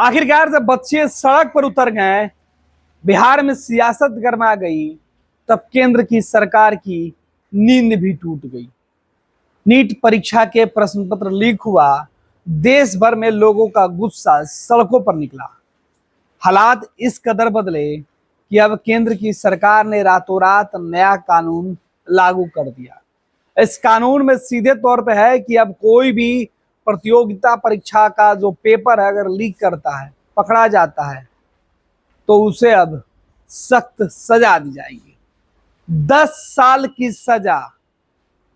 आखिरकार जब बच्चे सड़क पर उतर गए, बिहार में सियासत गरमा गई, तब केंद्र की सरकार की नींद भी टूट गई। नीट परीक्षा के प्रश्न पत्र लीक हुआ, देश भर में लोगों का गुस्सा सड़कों पर निकला। हालात इस कदर बदले कि अब केंद्र की सरकार ने रातों रात नया कानून लागू कर दिया। इस कानून में सीधे तौर पे है कि अब कोई भी प्रतियोगिता परीक्षा का जो पेपर है अगर लीक करता है, पकड़ा जाता है, तो उसे अब सख्त सजा दी जाएगी। 10 साल की सजा,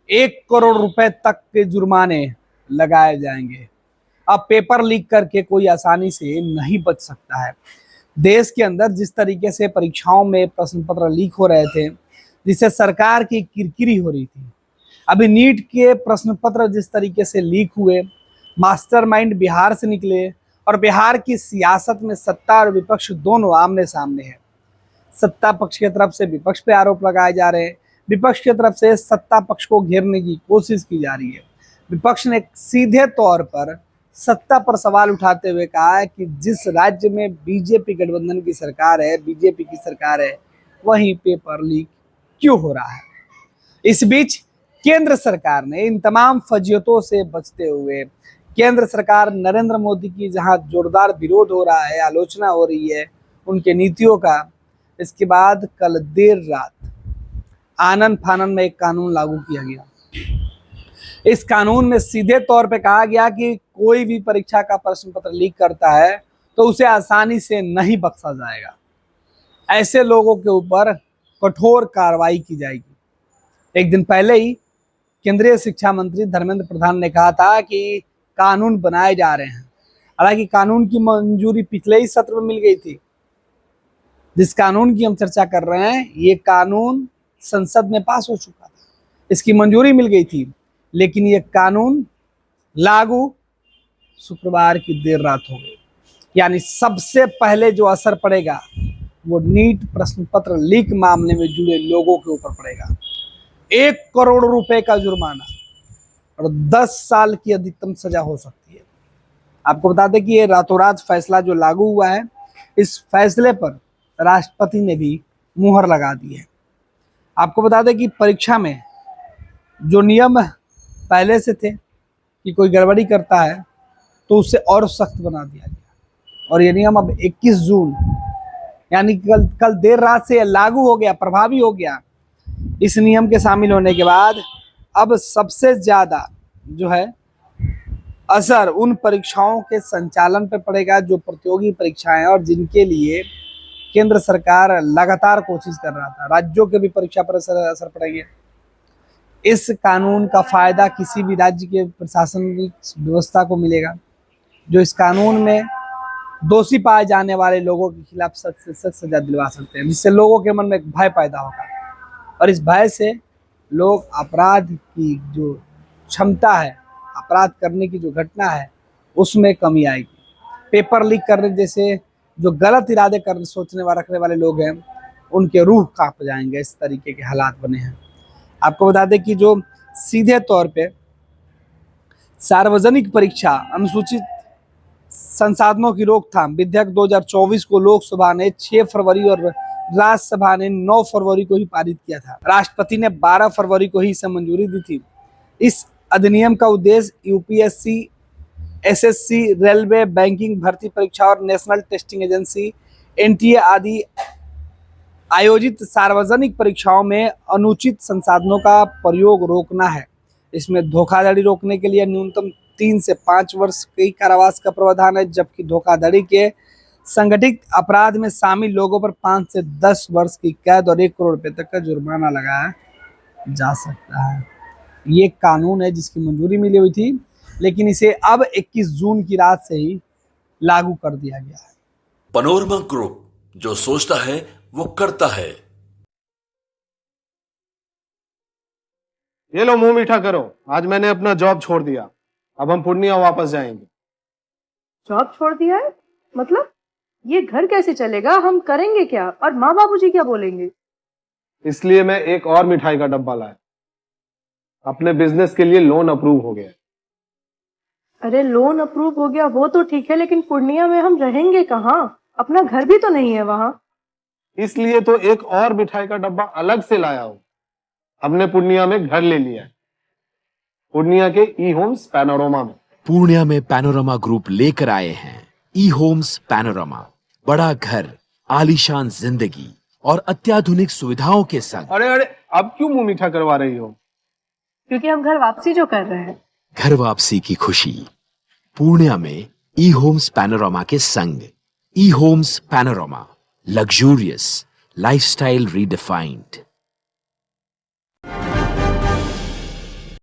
1 करोड़ रुपए तक के जुर्माने लगाए जाएंगे। अब पेपर लीक करके कोई आसानी से नहीं बच सकता है। देश के अंदर जिस तरीके से परीक्षाओं में प्रश्न पत्र लीक हो रहे थे, जिससे सरकार की किरकिरी हो रही थी, अभी नीट के प्रश्न पत्र जिस तरीके से लीक हुए, मास्टरमाइंड बिहार से निकले और बिहार की सियासत में सत्ता और विपक्ष दोनों आमने सामने है। सत्ता पक्ष की तरफ से विपक्ष पे आरोप लगाए जा रहे हैं, विपक्ष की तरफ से सत्ता पक्ष को घेरने की कोशिश की जा रही है। विपक्ष ने सीधे तौर पर सत्ता पर सवाल उठाते हुए कहा है कि जिस राज्य में बीजेपी गठबंधन की सरकार है, बीजेपी की सरकार है, वहीं पेपर लीक क्यों हो रहा है। इस बीच केंद्र सरकार ने इन तमाम फजीयतों से बचते हुए, केंद्र सरकार नरेंद्र मोदी की जहां जोरदार विरोध हो रहा है, आलोचना हो रही है उनके नीतियों का, इसके बाद कल देर रात आनन फानन में एक कानून लागू किया गया। इस कानून में सीधे तौर पे कहा गया कि कोई भी परीक्षा का प्रश्न पत्र लीक करता है तो उसे आसानी से नहीं बख्शा जाएगा। ऐसे लोगों के ऊपर कठोर कार्रवाई की जाएगी। एक दिन पहले ही केंद्रीय शिक्षा मंत्री धर्मेंद्र प्रधान ने कहा था कि कानून बनाए जा रहे हैं। हालांकि कानून की मंजूरी पिछले ही सत्र में मिल गई थी। जिस कानून की हम चर्चा कर रहे हैं, ये कानून संसद में पास हो चुका था, इसकी मंजूरी मिल गई थी, लेकिन ये कानून लागू शुक्रवार की देर रात हो गई। यानी सबसे पहले जो असर पड़ेगा वो नीट प्रश्न पत्र लीक मामले में जुड़े लोगों के ऊपर पड़ेगा। 1 करोड़ रुपए का जुर्माना और 10 साल की अधिकतम सजा हो सकती है। आपको बता दें कि ये रातों रात फैसला जो लागू हुआ है, इस फैसले पर राष्ट्रपति ने भी मुहर लगा दी है। आपको बता दें कि परीक्षा में जो नियम पहले से थे कि कोई गड़बड़ी करता है तो उसे और सख्त बना दिया गया, और ये नियम अब 21 जून यानी कल देर रात से लागू हो गया, प्रभावी हो गया। इस नियम के शामिल होने के बाद अब सबसे ज्यादा जो है असर उन परीक्षाओं के संचालन पर पड़ेगा जो प्रतियोगी परीक्षाएं और जिनके लिए केंद्र सरकार लगातार कोशिश कर रहा था। राज्यों के भी परीक्षा पर असर पड़ेगा। इस कानून का फायदा किसी भी राज्य के प्रशासनिक व्यवस्था को मिलेगा जो इस कानून में दोषी पाए जाने वाले लोगों के खिलाफ सख्त से सख्त सजा दिलवा सकते हैं, जिससे लोगों के मन में एक भय पैदा होगा और इस भय से लोग अपराध की जो क्षमता है, अपराध करने की जो घटना है, उसमें कमी आएगी। पेपर लीक करने जैसे जो गलत इरादे करने सोचने वाले रखने वाले लोग हैं, उनके रूह कांप जाएंगे। इस तरीके के हालात बने हैं। आपको बता दें कि जो सीधे तौर पे सार्वजनिक परीक्षा अनुसूचित संसाधनों की रोकथाम विधेयक 2024 को लोकसभा ने 6 फरवरी और राज्यसभा ने 9 फरवरी को ही पारित किया था। राष्ट्रपति ने 12 फरवरी को ही इसे मंजूरी दी थी। इस अधिनियम का उद्देश्य यूपीएससी, एसएससी, रेलवे, बैंकिंग भर्ती परीक्षा और नेशनल टेस्टिंग एजेंसी एनटीए आदि आयोजित सार्वजनिक परीक्षाओं में अनुचित संसाधनों का प्रयोग रोकना है। इसमें धोखाधड़ी रोकने के लिए न्यूनतम 3 से 5 वर्ष की कारावास का प्रावधान है, जबकि धोखाधड़ी के संगठित अपराध में शामिल लोगों पर 5 से 10 वर्ष की कैद और 1 करोड़ रुपए तक का जुर्माना लगाया जा सकता है। ये कानून है जिसकी मंजूरी मिली हुई थी, लेकिन इसे अब 21 जून की रात से ही लागू कर दिया गया है। पनोरमा ग्रुप, जो सोचता है वो करता है। ये लो, मुंह मीठा करो। आज मैंने अपना जॉब छोड़ दिया। अब हम पूर्णिया वापस जाएंगे। जॉब छोड़ दिया है? मतलब ये घर कैसे चलेगा? हम करेंगे क्या? और माँ बाबूजी क्या बोलेंगे? इसलिए मैं एक और मिठाई का डब्बा लाया। अपने बिजनेस के लिए लोन अप्रूव हो गया। अरे लोन अप्रूव हो गया वो तो ठीक है, लेकिन पूर्णिया में हम रहेंगे कहाँ? अपना घर भी तो नहीं है वहाँ। इसलिए तो एक और मिठाई का डब्बा अलग से लाया हूँ। हमने पूर्णिया में घर ले लिया है, पूर्णिया के ई होम्स पैनोरमा में। पूर्णिया में पैनोरमा ग्रुप लेकर आए हैं ई होम्स पैनोरमा, बड़ा घर, आलीशान जिंदगी और अत्याधुनिक सुविधाओं के संग। अरे अरे, अब क्यों मुंह मीठा करवा रही हो? क्योंकि हम घर वापसी जो कर रहे हैं। घर वापसी की खुशी पूर्णिया में ई होम्स पैनोरमा के संग। E homes panorama, luxurious lifestyle redefined.